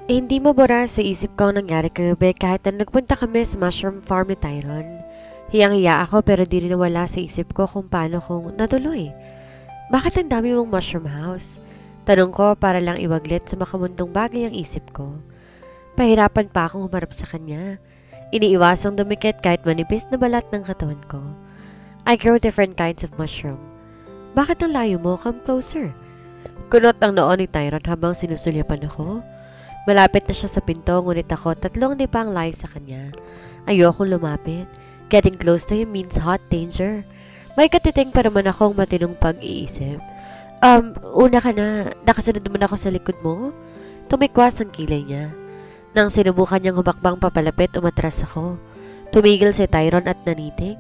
Hindi mabura sa isip ko ang nangyari kay Ube kahit na nagpunta kami sa mushroom farm ni Tyron. Hiyang-hiya ako pero di rin nawala sa isip ko kung paano kung natuloy. Bakit ang dami mong mushroom house? Tanong ko para lang iwaglit sa makamundong bagay ang isip ko. Pahirapan pa akong humarap sa kanya. Iniiwasang dumikit kahit manipis na balat ng katawan ko. I grow different kinds of mushroom. Bakit ang layo mo? Come closer. Kunot ang noo ni Tyron habang sinusulyapan ako. Malapit na siya sa pinto ngunit ako 3 lipa ang layo sa kanya. Ayokong lumapit. Getting close to him means hot danger. May katiting pa naman akong matinong pag-iisip. Una ka na. Nakasunod naman ako sa likod mo. Tumikwas ang kilay niya. Nang sinubukan niyang humakbang papalapit, umatras ako. Tumigil si Tyron at nanitig.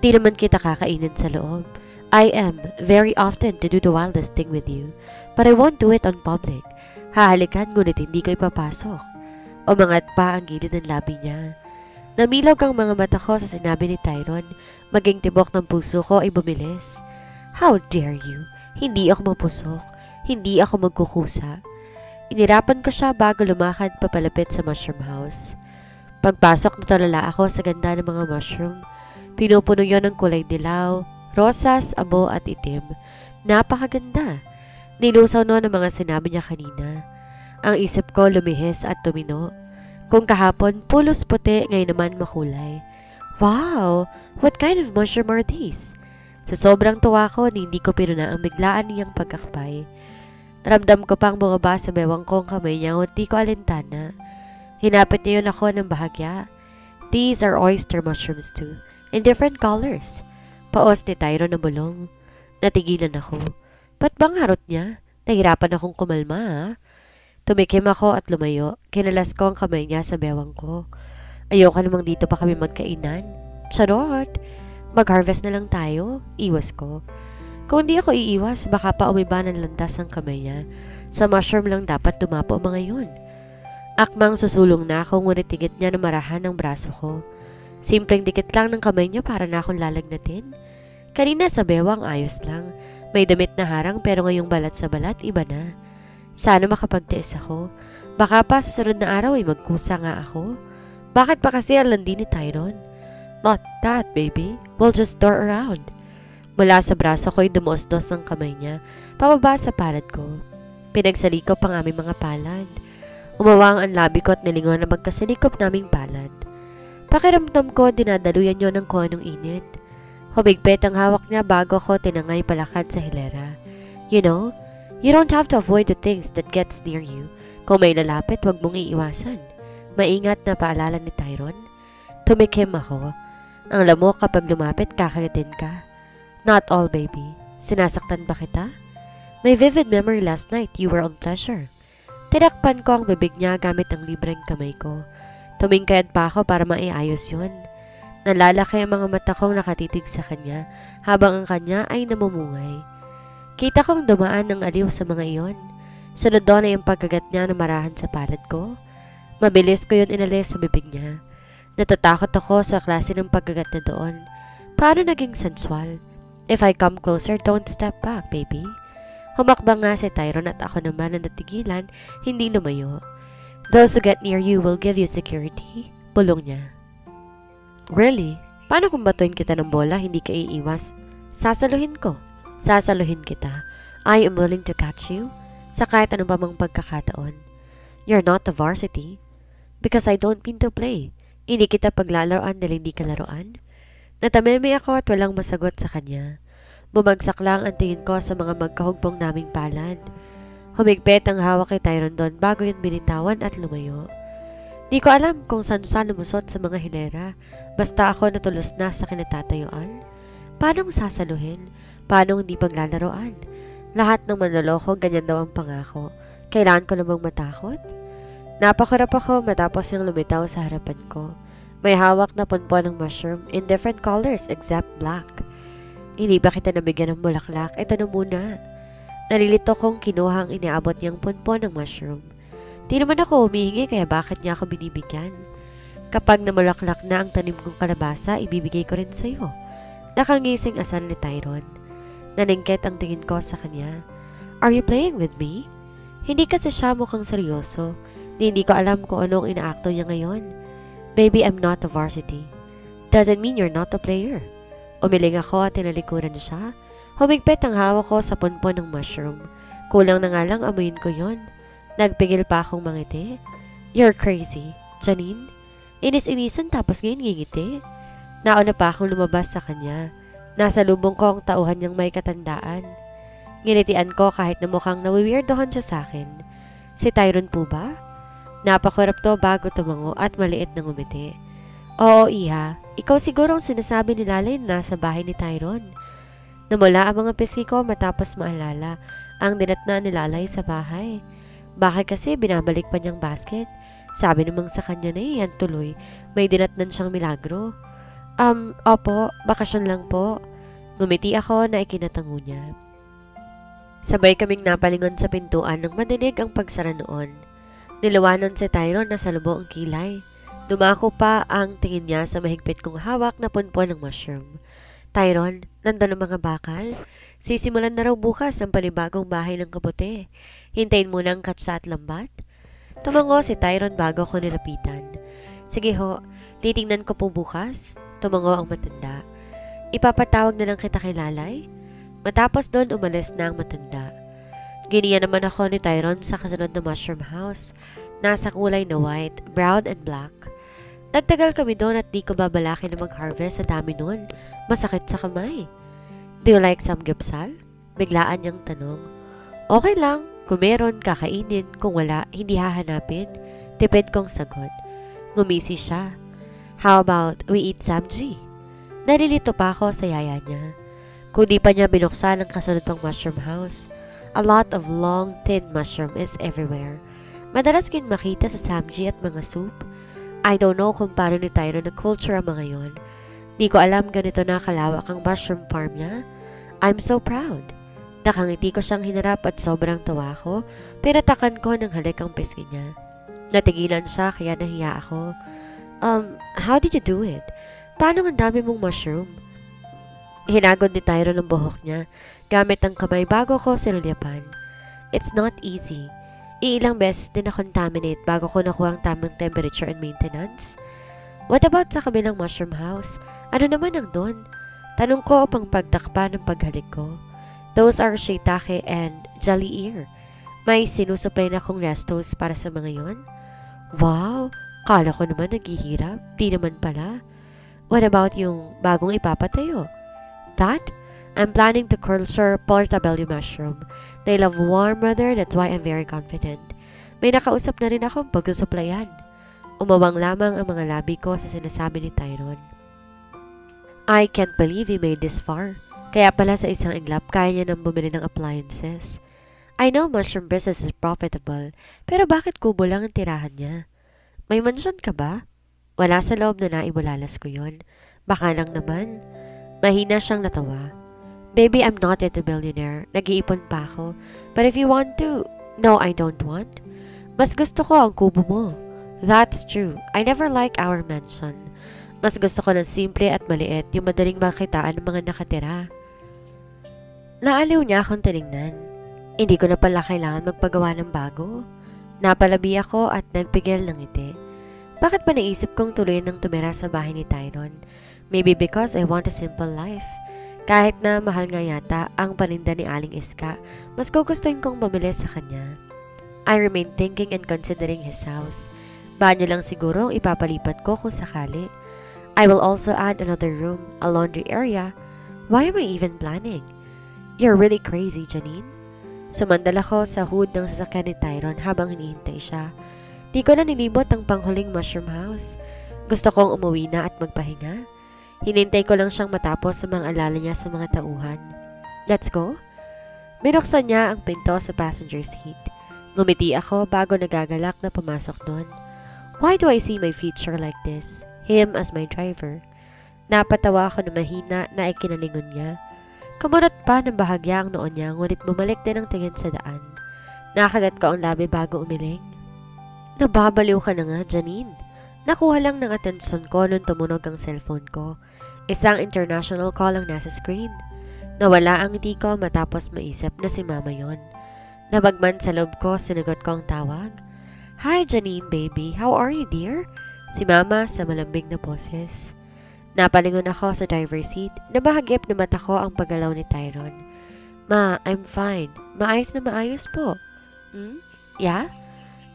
Di naman kita kakainin sa loob. I am very often to do the wildest thing with you. But I won't do it on public. Hahalikan ngunit hindi ko ipapasok. Umangat pa ang gilid ng labi niya. Namilog ang mga mata ko sa sinabi ni Tyron. Maging tibok ng puso ko ay bumilis. How dare you? Hindi ako mapusok. Hindi ako magkukusa. Inirapan ko siya bago lumakad papalapit sa mushroom house. Pagpasok natulala ako sa ganda ng mga mushroom. Pinupuno yon ng kulay dilaw, rosas, abo at itim. Napakaganda. Nilusaw noon ang mga sinabi niya kanina. Ang isip ko lumihis at tumino. Kung kahapon, pulos puti, ngayon naman makulay. Wow! What kind of mushroom are these? Sa sobrang tuwa ko, hindi ko pinuna ang biglaan niyang pagkakbay. Ramdam ko pang bumaba sa bewang kong kamay niya ngunit di ko alintana. Hinapit niya yun ako ng bahagya. These are oyster mushrooms too, in different colors. Paos ni Tyron na bulong. Natigilan ako. Ba't bang harot niya? Nahirapan akong kumalma ha? Tumikim ako at lumayo. Kinalas ko ang kamay niya sa bewang ko. Ayoko namang dito pa kami magkainan. Charot! Mag-harvest na lang tayo. Iwas ko. Kung di ako iiwas, baka pa umiba ng landas ang kamay niya. Sa mushroom lang dapat dumapo mga yun. Akmang susulong na ako ngunit tigit niya na marahan ang braso ko. Simpleng dikit lang ng kamay niya para na akong lalagnatin. Kanina sa bewang ayos lang. May damit na harang pero ngayong balat sa balat iba na. Sana makapagtiis ako. Baka pa sa sunod na araw ay magkusa nga ako. Bakit pa kasi ang landi ni Tyron? Not that, baby. We'll just tour around. Mula sa braso ko'y dumuosdos ang kamay niya, pababa sa palad ko. Pinagsalikop ang aming mga palad. Umawang ang labi ko at nilingon na magkasalikop naming palad. Pakiramdam ko, dinadaluyan niyo ng kung anong init. Humigpit ang hawak niya bago ko tinangay palakad sa hilera. You know, you don't have to avoid the things that gets near you. Kung may lalapit, wag mong iiwasan. Maingat na paalala ni Tyron. Tumikim ako. Ang lamok kapag lumapit, kakayatin ka. Not all, baby. Sinasaktan ba kita? May vivid memory last night you were on pleasure. Tinakpan ko ang bibig niya gamit ang libreng kamay ko. Tumingkayad pa ako para maiayos yun. Nalalaki ang mga mata kong nakatitig sa kanya habang ang kanya ay namumungay. Kita kong dumaan ng aliw sa mga iyon. Sunod doon ay ang pagkagat niya na marahan sa palad ko. Mabilis ko yun inalis sa bibig niya. Natatakot ako sa klase ng pagkagat na doon. Paano naging sensual? If I come closer, don't step back, baby. Humakbang nga si Tyron at ako naman na natigilan, hindi lumayo. Those who get near you will give you security. Bulong niya. Really? Paano kung batuin kita ng bola, hindi ka iiwas? Sasaluhin ko. Sasaluhin kita. I am willing to catch you sa kahit anong pamang pagkakataon. You're not the varsity. Because I don't mean to play. Hindi kita paglalaroan dahil hindi ka laruan. Natameme ako at walang masagot sa kanya. Bumagsak lang ang tingin ko sa mga magkahugbong naming palad. Humigpit ang hawak kay Tyron doon bago yun binitawan at lumayo. Di ko alam kung saan siya lumusot sa mga hilera. Basta ako natulos na sa kinatatayuan. Paanong sasaluhin? Paanong hindi paglalaroan? Lahat ng manloloko, ganyan daw ang pangako. Kailangan ko na bang matakot? Napakarap ako matapos yung lumitaw sa harapan ko. May hawak na punpon ng mushroom in different colors except black. Hindi ba kita nabigyan ng bulaklak? Ito na muna. Nalilito kong kinuha ang iniabot niyang punpon ng mushroom. Di naman ako humihingi kaya bakit niya ako binibigyan? Kapag namulaklak na ang tanim kong kalabasa, ibibigay ko rin sa'yo. Nakangising asal ni Tyron. Naningkit ang tingin ko sa kanya. Are you playing with me? Hindi kasi siya mukhang seryoso. Hindi ko alam kung anong inaakto niya ngayon. Baby, I'm not a varsity. Doesn't mean you're not a player. Umiling ako at tinalikuran siya. Humigpit ang hawak ko sa punpon ng mushroom. Kulang na nga lang amuyin ko yon. Nagpigil pa akong mangiti. You're crazy, Janine. Inis-inisan tapos ngayon ngingiti. Nauna pa akong lumabas sa kanya. Nasa lubong ko ang tauhan niyang may katandaan. Nginitian ko kahit na mukhang nawiwirdohan siya sa akin. Si Tyron po ba? Napakurap to bago tumango at maliit na ngumiti. Oo, Iha. Ikaw siguro ang sinasabi ni Lalay na nasa bahay ni Tyron. Namula ang mga pisngi ko matapos maalala ang dinatna ni Lalay sa bahay. Bakit kasi binabalik pa niyang basket? Sabi namang sa kanya na iyan tuloy, may dinatnan siyang milagro. Opo, bakasyon lang po. Ngumiti ako na ikinatango niya. Sabay kaming napalingon sa pintuan nang madinig ang pagsara noon. Nilawanan si Tyron na sa lubong ang kilay. Dumako pa ang tingin niya sa mahigpit kong hawak na punpon ng mushroom. Tyron, nandun ang mga bakal. Sisimulan na raw bukas ang panibagong bahay ng kabote. Hintayin muna ang katsa at lambat. Tumango si Tyron bago ko nilapitan. Sige ho, titingnan ko po bukas. Tumango ang matanda. Ipapatawag na lang kita kay Lalay. Matapos doon umalis na ang matanda. Giniya naman ako ni Tyron sa kasunod na mushroom house. Nasa kulay na white, brown and black. Nagtagal kami doon at di ko babalakin na mag-harvest sa dami noon. Masakit sa kamay. Do you like samgyupsal? Biglaan niyang tanong. Okay lang. Kung meron, kakainin. Kung wala, hindi hahanapin. Tipid kong sagot. Ngumisi siya. How about we eat samji? Nalilito pa ako sa yaya niya. Kung di pa niya binuksan ang kasunod pang mushroom house. A lot of long, thin mushroom is everywhere. Madalas kin makita sa samji at mga soup. I don't know kung paano ni Tyron na culture ang mga yon. Di ko alam ganito na kalawak ang mushroom farm niya. I'm so proud. Nakangiti ko siyang hinarap at sobrang tawa ko. Pinatakan ko ng halik ang pisngi niya. Natigilan siya kaya nahiya ako. How did you do it? Paano ang dami mong mushroom? Hinagod ni Tyron ang buhok niya gamit ang kamay bago ko sinulyapan. It's not easy. Iilang beses din na-contaminate bago ko nakuha ang tamang temperature and maintenance. What about sa kabilang mushroom house? Ano naman ang doon? Tanong ko upang pagtakpa ng paghalik ko. Those are shiitake and jelly ear. May sinusupply na akong restos para sa mga yon. Wow! Kala ko naman naghihirap. Di naman pala. What about yung bagong ipapatayo? That? I'm planning to culture portobello mushroom. They love warm weather, that's why I'm very confident. May nakausap na rin akong pag-suplayan. Umawang lamang ang mga labi ko sa sinasabi ni Tyron. I can't believe he made this far. Kaya pala sa isang iglap, kaya niya nang bumili ng appliances. I know mushroom business is profitable, pero bakit kubo lang ang tirahan niya? May mansyon ka ba? Wala sa loob na naibulalas ko yon. Baka lang naman. Mahina siyang natawa. Baby, I'm not yet a billionaire. Nag-iipon pa ako. But if you want to... No, I don't want. Mas gusto ko ang kubo mo. That's true. I never like our mansion. Mas gusto ko ng simple at maliit, yung madaling makitaan ng mga nakatira. Naaliw niya akong tinignan. Hindi ko na pala kailangan magpagawa ng bago. Napalabi ako at nagpigil ng ngiti. Bakit ba naisip kong tuloy nang tumira sa bahay ni Tyron? Maybe because I want a simple life. Kahit na mahal nga yata ang paninda ni Aling Iska, mas gugustuhin kong bumili sa kanya. I remain thinking and considering his house. Banyo lang siguro ang ipapalipat ko kung sakali. I will also add another room, a laundry area. Why am I even planning? You're really crazy, Janine. Sumandal ako sa hood ng sasakyan ni Tyron habang hinihintay siya. Di ko na nilibot ang panghuling mushroom house. Gusto kong umuwi na at magpahinga. Hinintay ko lang siyang matapos sa mga alala niya sa mga tauhan. Let's go? Binuksan niya ang pinto sa passenger seat. Ngumiti ako bago nagagalak na pumasok doon. Why do I see my future like this? Him as my driver. Napatawa ako na mahina na ikinalingon niya. Kamunot pa ng bahagya ang noon niya ngunit bumalik din ang tingin sa daan. Nakagat ko ang labi bago umiling. Nababaliw ka na nga, Janine. Nakuha lang ng atensyon ko nung tumunog ang cellphone ko. Isang international call ang nasa screen. Nawala ang ngiti ko matapos maisip na si Mama yon. Nabagman sa loob ko, sinagot ko ang tawag. Hi Janine baby, how are you dear? Si Mama sa malambing na boses. Napalingon ako sa driver's seat na bahagip na mata ko ang paggalaw ni Tyron. Ma, I'm fine. Maayos na maayos po. Hmm? Yeah?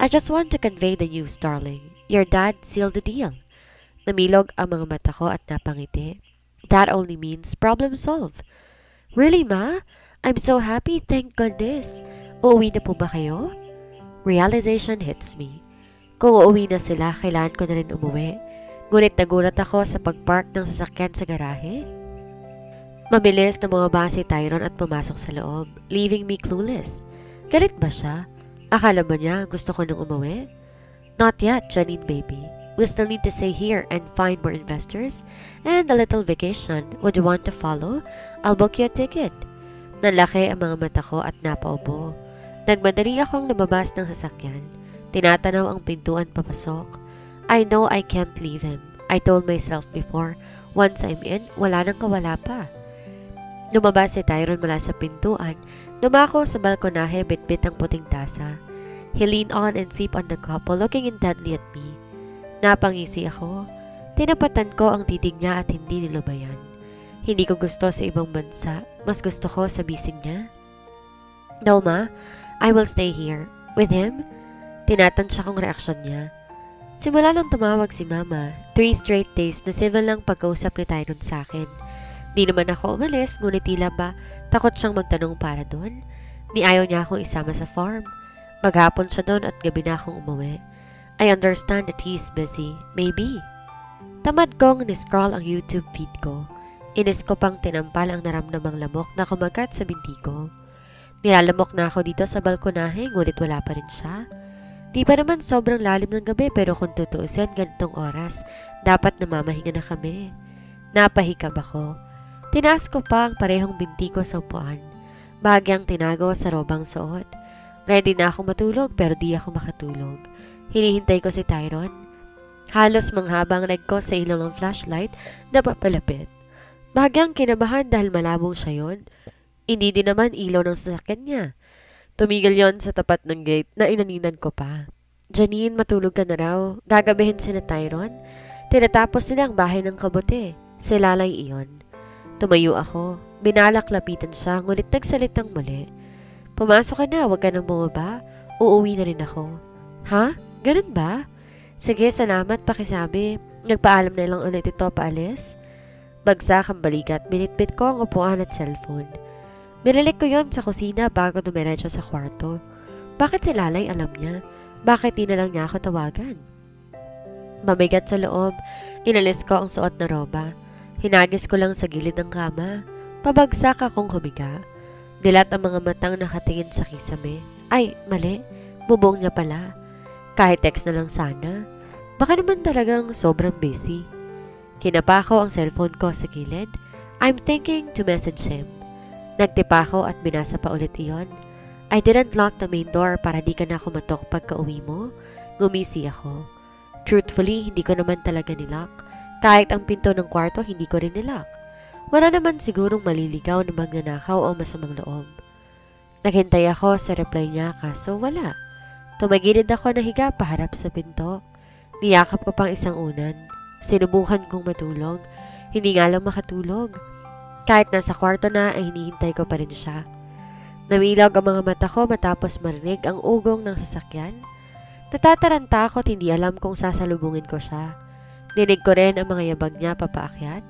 I just want to convey the news, darling. Your dad sealed the deal. Namilog ang mga mata ko at napangiti. That only means problem solved. Really, Ma? I'm so happy, thank goodness. Uuwi na po ba kayo? Realization hits me. Kung uuwi na sila, kailangan ko na rin umuwi. Ngunit nagulat ako sa pagpark ng sasakyan sa garahe. Mabilis na bumaba si Tyron at pumasok sa loob, leaving me clueless. Galit ba siya? Akala ba niya gusto ko nang umuwi? Not yet, Janine baby. We still need to stay here and find more investors and a little vacation. Would you want to follow? I'll book you a ticket. Nalaki ang mga mata ko at napaubo. Nagmadali akong lumabas ng sasakyan. Tinatanaw ang pintuan papasok. I know I can't leave him. I told myself before, once I'm in, wala nang kawala pa. Lumabas si Tyron mula sa pintuan. Dumako sa balkonahe, bitbit ang puting tasa. He leaned on and sipped on the cup while looking intently at me. Napangisi ako. Tinapatan ko ang titig niya at hindi nilubayan. Hindi ko gusto sa ibang bansa. Mas gusto ko sa bisig niya. No, Ma. I will stay here. With him? Tinatansya kong reaksyon niya. Simula nang tumawag si Mama, 3 straight days na civil lang pagkausap ni Tyron sa akin. Di naman ako umalis, ngunit tila ba takot siyang magtanong para doon. Ni ayaw niya akong isama sa farm. Maghapon siya doon at gabi na akong umuwi. I understand that he's busy. Maybe. Tamad kong ni-scroll ang YouTube feed ko. Inis ko pang tinampal ang naramdamang lamok na kumagat sa binti ko. Nilalamok na ako dito sa balkonahe, ngunit wala pa rin siya. Di pa naman sobrang lalim ng gabi pero kung tutuusin ganitong oras, dapat namamahinga na kami. Napahikab ako. Tinaas ko pa ang parehong binti ko sa upuan. Bahagyang tinago sa robang suot. Ready na ako matulog pero di ako makatulog. Hinihintay ko si Tyron. Halos manghaba ang leg ko sa ilaw ng flashlight na papalapit. Bahagyang kinabahan dahil malabong siya yon. Hindi din naman ilaw ng sasakyan niya. Tumigil yon sa tapat ng gate na inaninan ko pa. Janine, matulog ka na raw. Gagabihin sila Tyron. Tinatapos nila ang bahay ng kabote. Si Lalay iyon. Tumayo ako. Binalak lapitan siya, ngunit nagsalitang muli. Pumasok ka na, huwag ka nang bumaba. Uuwi na rin ako. Ha? Ganun ba? Sige, salamat, pakisabi. Nagpaalam na lang ulit ito paalis. Bagsak ang balikat, binitbit ko ang upuan at cellphone. Binalik ko yon sa kusina bago dumiretso sa kwarto. Bakit si Lalay alam niya? Bakit di na lang niya ako tawagan? Mamigat sa loob, inalis ko ang suot na roba. Hinagis ko lang sa gilid ng kama. Pabagsak akong humiga. Dilat ang mga matang nakatingin sa kisame. Ay, mali. Bubong niya pala. Kahit text na lang sana. Baka naman talagang sobrang busy. Kinapa ko ang cellphone ko sa gilid. I'm thinking to message him. Nagtipa ko at binasa pa ulit iyon. I didn't lock the main door para di ka na kumatok pagka uwi mo. Gumisi ako. Truthfully, hindi ko naman talaga nilock. Kahit ang pinto ng kwarto, hindi ko rin nilock. Wala naman sigurong maliligaw na magnanakaw o masamang loob. Naghintay ako sa reply niya kaso wala. Tumagilid ako na higa paharap sa pinto. Niyakap ko pang isang unan. Sinubukan kong matulog. Hindi nga lang makatulog. Kahit nasa kwarto na ay hinihintay ko pa rin siya. Namilog ang mga mata ko matapos marinig ang ugong ng sasakyan. Natataranta ako at hindi alam kung sasalubungin ko siya. Dinig ko rin ang mga yabag niya papaakyat.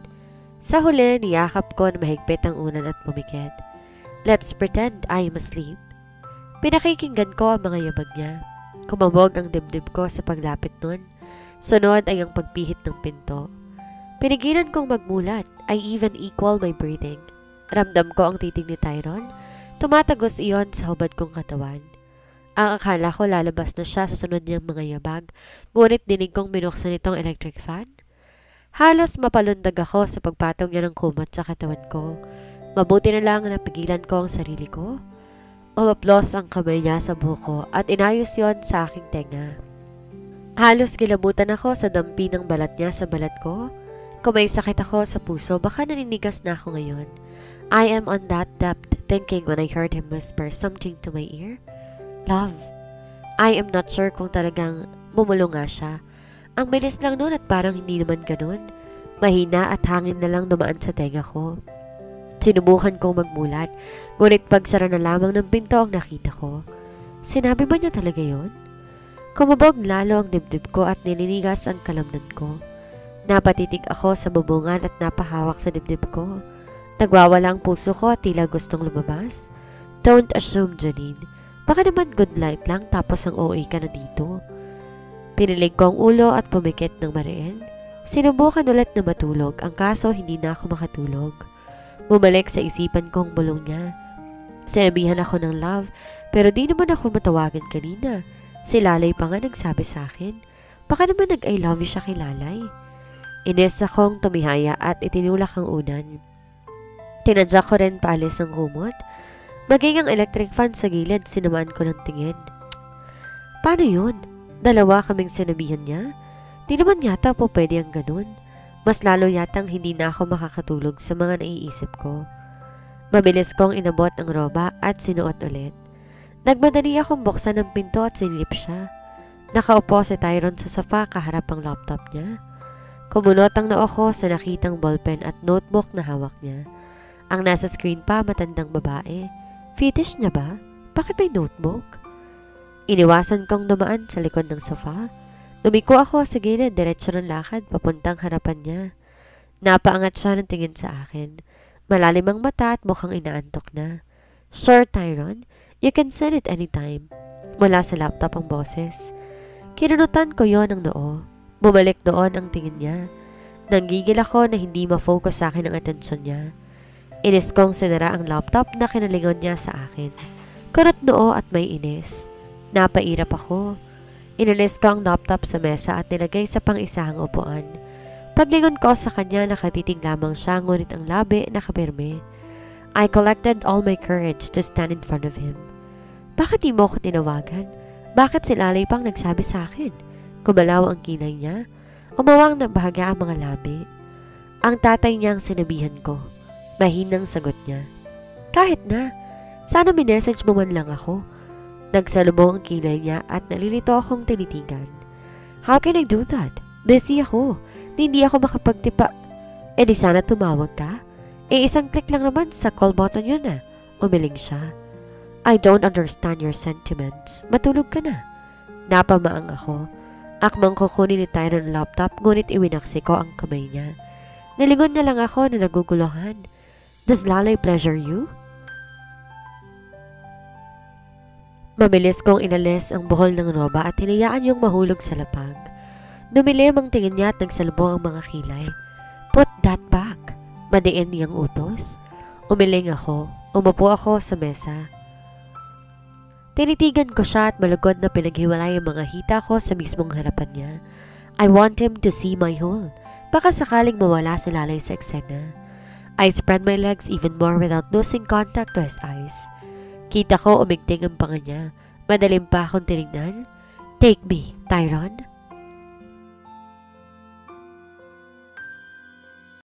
Sa huli, niyakap ko na mahigpit ang unan at pumikit. Let's pretend I am asleep. Pinakikinggan ko ang mga yabag niya. Kumabog ang dibdib ko sa paglapit nun. Sunod ay ang pagpihit ng pinto. Pinigilan kong magmulat. I even equal my breathing. Ramdam ko ang titig ni Tyron. Tumatagos iyon sa hubad kong katawan. Ang akala ko lalabas na siya sa sunod niyang mga yabag, ngunit dinig kong binuksan itong electric fan. Halos mapalundag ako sa pagpatong niya ng kumot sa katawan ko. Mabuti na lang napigilan ko ang sarili ko. Umaplos ang kamay niya sa buhok at inayos yon sa aking tenga. Halos gilabutan ako sa dampi ng balat niya sa balat ko. Kung may sakit ako sa puso, baka naninigas na ako ngayon. I am on that depth thinking when I heard him whisper something to my ear. Love. I am not sure kung talagang bumulong nga siya. Ang bilis lang nun at parang hindi naman ganun. Mahina at hangin na lang dumaan sa tenga ko. Sinubukan kong magmulat, ngunit pagsara na lamang ng pinto ang nakita ko. Sinabi ba niya talaga yon? Kumabog lalo ang dibdib ko at nilinigas ang kalamnan ko. Napatitig ako sa bubungan at napahawak sa dibdib ko. Nagwawala ang puso ko at tila gustong lumabas. Don't assume, Janine. Baka naman good light lang tapos ang OA ka na dito. Pinilig ko ang ulo at pumikit ng mariin. Sinubukan ulit na matulog, ang kaso hindi na ako makatulog. Bumalik sa isipan ko ang bulong niya. Sinabihan ako ng love, pero di naman ako matawagan kanina. Si Lalay pa nga nagsabi sa akin. Baka naman nag-I love you siya kay Lalay. Ines akong tumihaya at itinulak ang unan. Tinadya ko rin paalis ang kumot. Maging ang electric fan sa gilid, sinamaan ko ng tingin. Paano yun? Dalawa kaming sinabihan niya? Di naman yata po pwede ang ganun. Mas lalo yatang hindi na ako makakatulog sa mga naiisip ko. Mabilis kong inabot ang roba at sinuot ulit. Nagmadali akong buksan ng pinto at sinilip siya. Nakaupo si Tyron sa sofa kaharap ang laptop niya. Kumunot ang noo ko sa nakitang ballpen at notebook na hawak niya. Ang nasa screen pa matandang babae. Fetish niya ba? Bakit may notebook? Iniwasan kong dumaan sa likod ng sofa. Lumiko ako sa gilid, diretso ng lakad papuntang harapan niya. Napaangat siya ng tingin sa akin. Malalim ang mata at mukhang inaantok na. Sure, Tyron, you can send it anytime. Mula sa laptop ang boses. Kinunutan ko yon ng noo. Bumalik doon ang tingin niya. Nanggigil ako na hindi ma-focus sa akin ang atensyon niya. Inis kong sinara ang laptop na kinalingon niya sa akin. Kurot noo at may inis. Napairap ako. Inalis ko ang laptop sa mesa at nilagay sa pang-isahang upuan. Paglingon ko sa kanya, nakatitig lamang siya ngunit ang labi nakapirme. I collected all my courage to stand in front of him. Bakit di mo ko tinawagan? Bakit si Lalay pang nagsabi sa akin? Kumalaw ang kilay niya. Umawang na bahaga ang mga labi. Ang tatay niya ang sinabihan ko. Mahinang sagot niya. Kahit na. Sana minessage mo man lang ako. Nagsalubong ang kilay niya at nalilito akong tinitigan. How can I do that? Busy ako. Hindi ako makapagtipa. E di sana tumawag ka. E isang click lang naman sa call button yun na. Umiling siya. I don't understand your sentiments. Matulog ka na. Napamaang ako. Akmang kukunin ni Tyron ang laptop ngunit iwinaksi ko ang kamay niya. Nalingon na lang ako na naguguluhan. Does Lalay pleasure you? Mabilis kong inalis ang buhol ng roba at hinayaan yung mahulog sa lapag. Dumilim ang tingin niya at nagsalubong ang mga kilay. Put that back. Madiin niyang utos. Umiling ako. Umupo ako sa mesa. Tinitigan ko siya at malugod na pinaghiwalay ang mga hita ko sa mismong harapan niya. I want him to see my hole. Baka sakaling mawala si Lalay sa eksena. I spread my legs even more without losing contact to his eyes. Kita ko umigting ang panga niya. Madalim pa akong tinignan. Take me, Tyron.